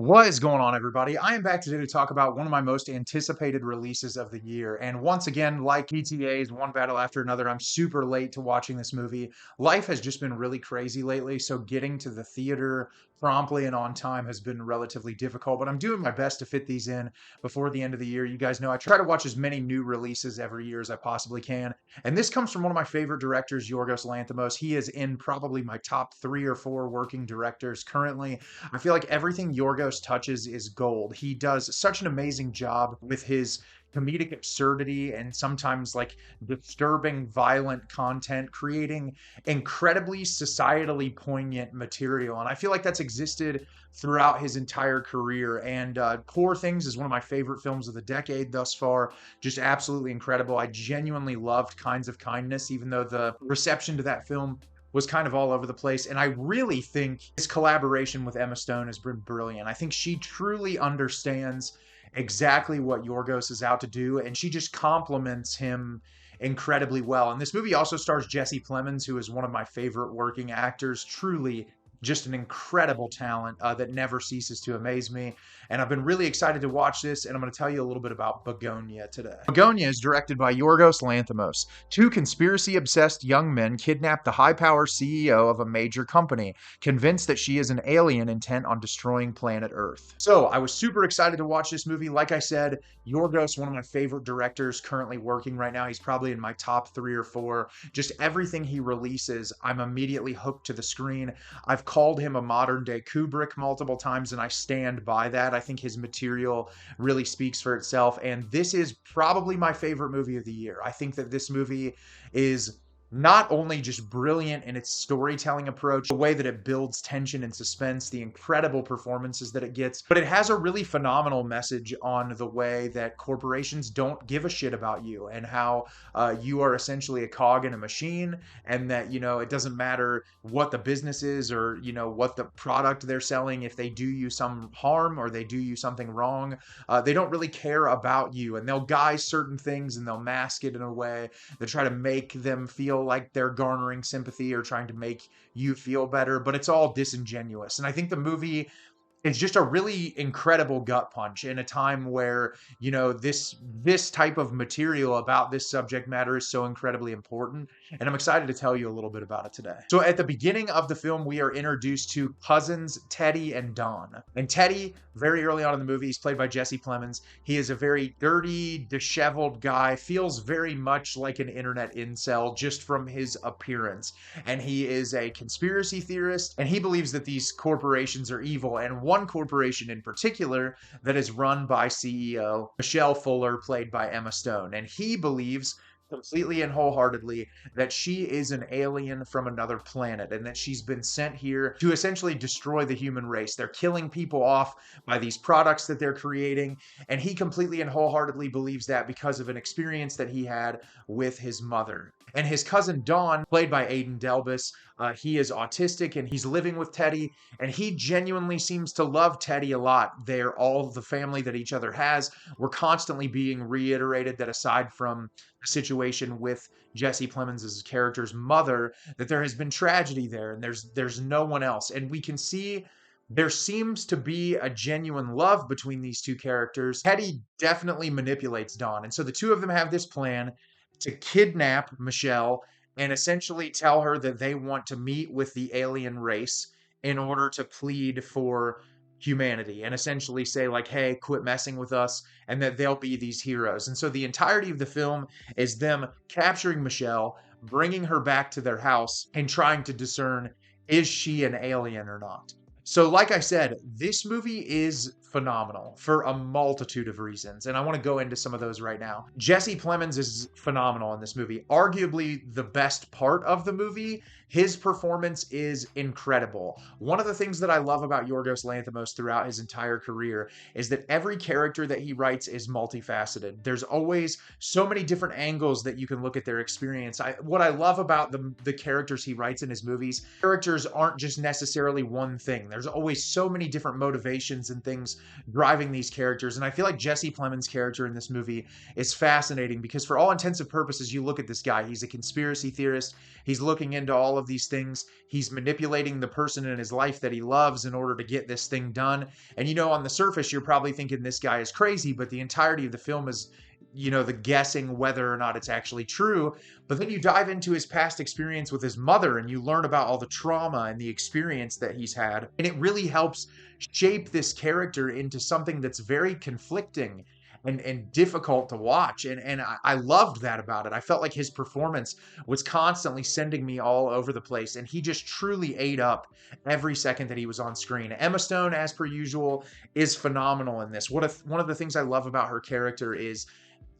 What is going on, everybody? I am back today to talk about one of my most anticipated releases of the year. And once again, like PTA's One Battle After Another, I'm super late to watching this movie. Life has just been really crazy lately, so getting to the theater promptly and on time has been relatively difficult, but I'm doing my best to fit these in before the end of the year. You guys know I try to watch as many new releases every year as I possibly can. And this comes from one of my favorite directors, Yorgos Lanthimos. He is in probably my top 3 or 4 working directors currently. I feel like everything Yorgos touches is gold. He does such an amazing job with his comedic absurdity and sometimes like disturbing, violent content, creating incredibly societally poignant material. And I feel like that's existed throughout his entire career. And Poor Things is one of my favorite films of the decade thus far. Just absolutely incredible. I genuinely loved Kinds of Kindness, even though the reception to that film was kind of all over the place. And I really think his collaboration with Emma Stone has been brilliant. I think she truly understands exactly what Yorgos is out to do, and she just complements him incredibly well. And this movie also stars Jesse Plemons, who is one of my favorite working actors. Truly just an incredible talent that never ceases to amaze me. And I've been really excited to watch this, and I'm going to tell you a little bit about Bugonia today. Bugonia is directed by Yorgos Lanthimos. 2 conspiracy-obsessed young men kidnap the high-power CEO of a major company, convinced that she is an alien intent on destroying planet Earth. So I was super excited to watch this movie. Like I said, Yorgos, one of my favorite directors currently working right now. He's probably in my top 3 or 4. Just everything he releases, I'm immediately hooked to the screen. I've called him a modern day Kubrick multiple times, and I stand by that. I think his material really speaks for itself, and this is probably my favorite movie of the year. I think that this movie is not only just brilliant in its storytelling approach, the way that it builds tension and suspense, the incredible performances that it gets, but it has a really phenomenal message on the way that corporations don't give a shit about you and how you are essentially a cog in a machine, and that, you know, it doesn't matter what the business is or, you know, what the product they're selling. If they do you some harm or they do you something wrong, they don't really care about you, and they'll guise certain things and they'll mask it in a way that try to make them feel like they're garnering sympathy or trying to make you feel better, but it's all disingenuous. And I think the movie is just a really incredible gut punch in a time where, you know, this type of material about this subject matter is so incredibly important, and I'm excited to tell you a little bit about it today. So at the beginning of the film, we are introduced to cousins Teddy and Don. And Teddy, very early on in the movie, he's played by Jesse Plemons. He is a very dirty, disheveled guy, feels very much like an internet incel just from his appearance. And he is a conspiracy theorist, and he believes that these corporations are evil, and one corporation in particular that is run by CEO Michelle Fuller, played by Emma Stone. And he believes completely and wholeheartedly that she is an alien from another planet and that she's been sent here to essentially destroy the human race. They're killing people off by these products that they're creating, and he completely and wholeheartedly believes that because of an experience that he had with his mother. And his cousin Don, played by Aidan Delbis, he is autistic and he's living with Teddy, and he genuinely seems to love Teddy a lot. They're all the family that each other has. We're constantly being reiterated that aside from the situation with Jesse Plemons' character's mother, that there has been tragedy there, and there's no one else. And we can see there seems to be a genuine love between these 2 characters. Teddy definitely manipulates Don, and so the 2 of them have this plan to kidnap Michelle and essentially tell her that they want to meet with the alien race in order to plead for humanity and essentially say, like, hey, quit messing with us, and that they'll be these heroes. And so the entirety of the film is them capturing Michelle, bringing her back to their house, and trying to discern, is she an alien or not? So like I said, this movie is phenomenal for a multitude of reasons, and I want to go into some of those right now. Jesse Plemons is phenomenal in this movie. Arguably the best part of the movie. His performance is incredible. One of the things that I love about Yorgos Lanthimos throughout his entire career is that every character that he writes is multifaceted. There's always so many different angles that you can look at their experience. What I love about the characters he writes in his movies, characters aren't just necessarily one thing. There's always so many different motivations and things driving these characters. And I feel like Jesse Plemons' character in this movie is fascinating because for all intents and purposes, you look at this guy, he's a conspiracy theorist. He's looking into all of of these things. He's manipulating the person in his life that he loves in order to get this thing done. And on the surface, you're probably thinking this guy is crazy, but the entirety of the film is, the guessing whether or not it's actually true. But then you dive into his past experience with his mother and you learn about all the trauma and the experience that he's had. And it really helps shape this character into something that's very conflicting and difficult to watch. And I loved that about it. I felt like his performance was constantly sending me all over the place. And he just truly ate up every second that he was on screen. Emma Stone, as per usual, is phenomenal in this. One of the things I love about her character is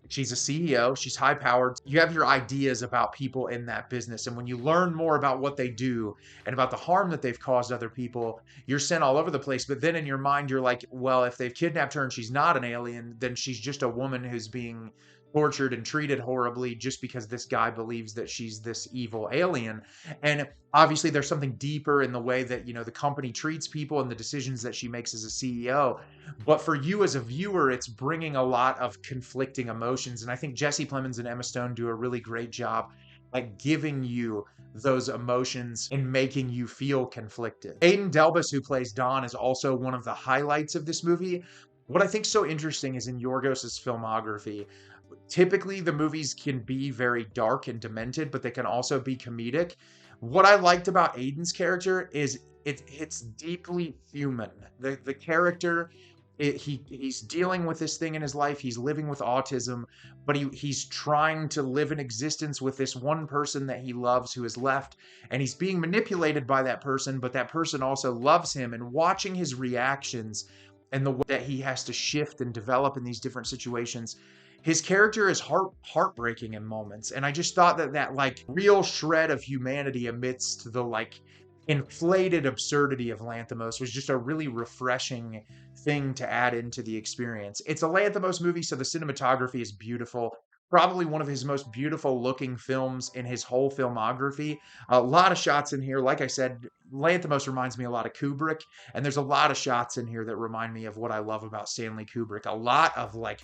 she's a CEO. She's high powered. You have your ideas about people in that business. And when you learn more about what they do and about the harm that they've caused other people, you're sent all over the place. But then in your mind, you're like, well, if they've kidnapped her and she's not an alien, then she's just a woman who's being tortured and treated horribly just because this guy believes that she's this evil alien. And obviously there's something deeper in the way that, the company treats people and the decisions that she makes as a CEO. But for you as a viewer, it's bringing a lot of conflicting emotions. And I think Jesse Plemons and Emma Stone do a really great job at giving you those emotions and making you feel conflicted. Aidan Delbis, who plays Don, is also one of the highlights of this movie. What I think so interesting is in Yorgos's filmography, typically the movies can be very dark and demented, but they can also be comedic. What I liked about Aidan's character is it's deeply human. The character, he's dealing with this thing in his life. He's living with autism, but he's trying to live an existence with this one person that he loves who is left, and he's being manipulated by that person, but that person also loves him. And watching his reactions and the way that he has to shift and develop in these different situations, his character is heartbreaking in moments. And I just thought that like real shred of humanity amidst the like inflated absurdity of Lanthimos was just a really refreshing thing to add into the experience. It's a Lanthimos movie, so the cinematography is beautiful. Probably one of his most beautiful looking films in his whole filmography. A lot of shots in here. Like I said, Lanthimos reminds me a lot of Kubrick, and there's a lot of shots in here that remind me of what I love about Stanley Kubrick. A lot of like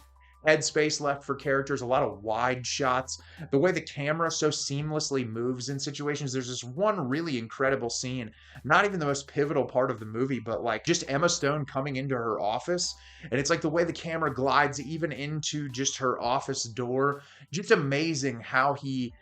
headspace left for characters, a lot of wide shots, the way the camera so seamlessly moves in situations. There's this one really incredible scene, not even the most pivotal part of the movie, but like just Emma Stone coming into her office. And it's like the way the camera glides even into just her office door. Just amazing how he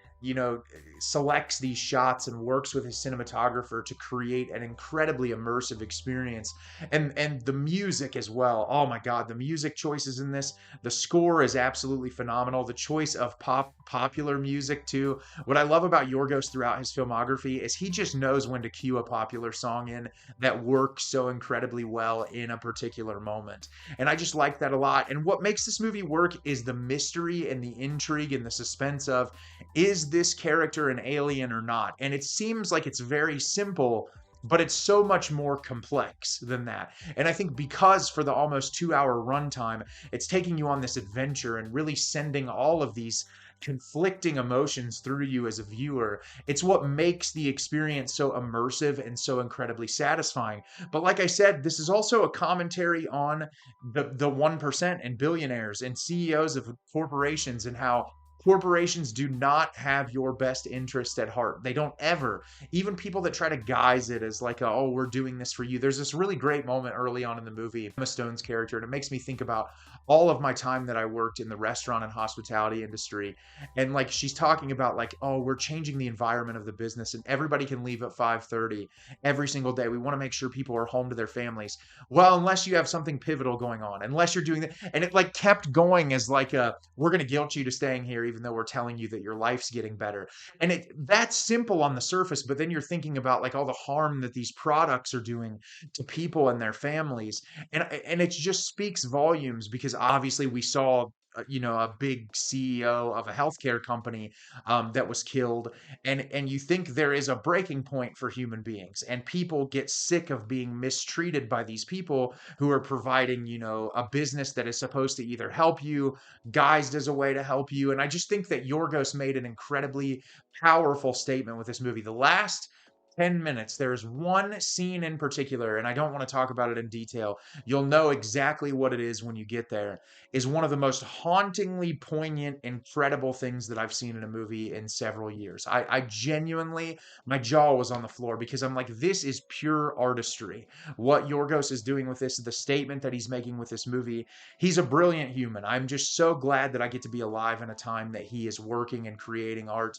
selects these shots and works with his cinematographer to create an incredibly immersive experience. And the music as well. Oh my God, the music choices in this, the score is absolutely phenomenal. The choice of popular music too. What I love about Yorgos throughout his filmography is he just knows when to cue a popular song in that works so incredibly well in a particular moment. And I just like that a lot. And what makes this movie work is the mystery and the intrigue and the suspense of, is this character an alien or not? And it seems like it's very simple, but it's so much more complex than that. And I think because for the almost 2-hour runtime, it's taking you on this adventure and really sending all of these conflicting emotions through you as a viewer, it's what makes the experience so immersive and so incredibly satisfying. But like I said, this is also a commentary on the 1% and billionaires and CEOs of corporations, and how corporations do not have your best interest at heart. They don't ever. Even people that try to guise it as like, oh, we're doing this for you. There's this really great moment early on in the movie, Emma Stone's character, and it makes me think about all of my time that I worked in the restaurant and hospitality industry. And like she's talking about like, oh, we're changing the environment of the business and everybody can leave at 5:30 every single day. We want to make sure people are home to their families. Well, unless you have something pivotal going on, unless you're doing that. And it like kept going as like we're going to guilt you to staying here even though we're telling you that your life's getting better. And that's simple on the surface, but then you're thinking about like all the harm that these products are doing to people and their families. And it just speaks volumes, because obviously we saw a big CEO of a healthcare company that was killed, and you think there is a breaking point for human beings, and people get sick of being mistreated by these people who are providing a business that is supposed to either help you, guised as a way to help you. And I just think that Yorgos made an incredibly powerful statement with this movie. The last 10 minutes. There's one scene in particular, and I don't want to talk about it in detail. You'll know exactly what it is when you get there. Is one of the most hauntingly poignant, incredible things that I've seen in a movie in several years. I genuinely, my jaw was on the floor because I'm like, this is pure artistry. What Yorgos is doing with this, the statement that he's making with this movie, he's a brilliant human. I'm just so glad that I get to be alive in a time that he is working and creating art.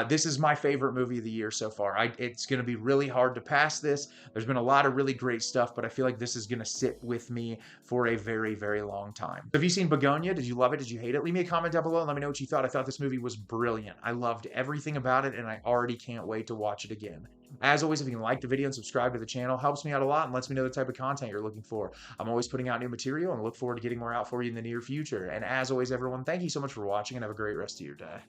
This is my favorite movie of the year so far. It's going to be really hard to pass this. There's been a lot of really great stuff, but I feel like this is going to sit with me for a very, very long time. Have you seen Bugonia? Did you love it? Did you hate it? Leave me a comment down below and let me know what you thought. I thought this movie was brilliant. I loved everything about it, and I already can't wait to watch it again. As always, if you can like the video and subscribe to the channel, helps me out a lot and lets me know the type of content you're looking for. I'm always putting out new material and look forward to getting more out for you in the near future. And as always, everyone, thank you so much for watching and have a great rest of your day.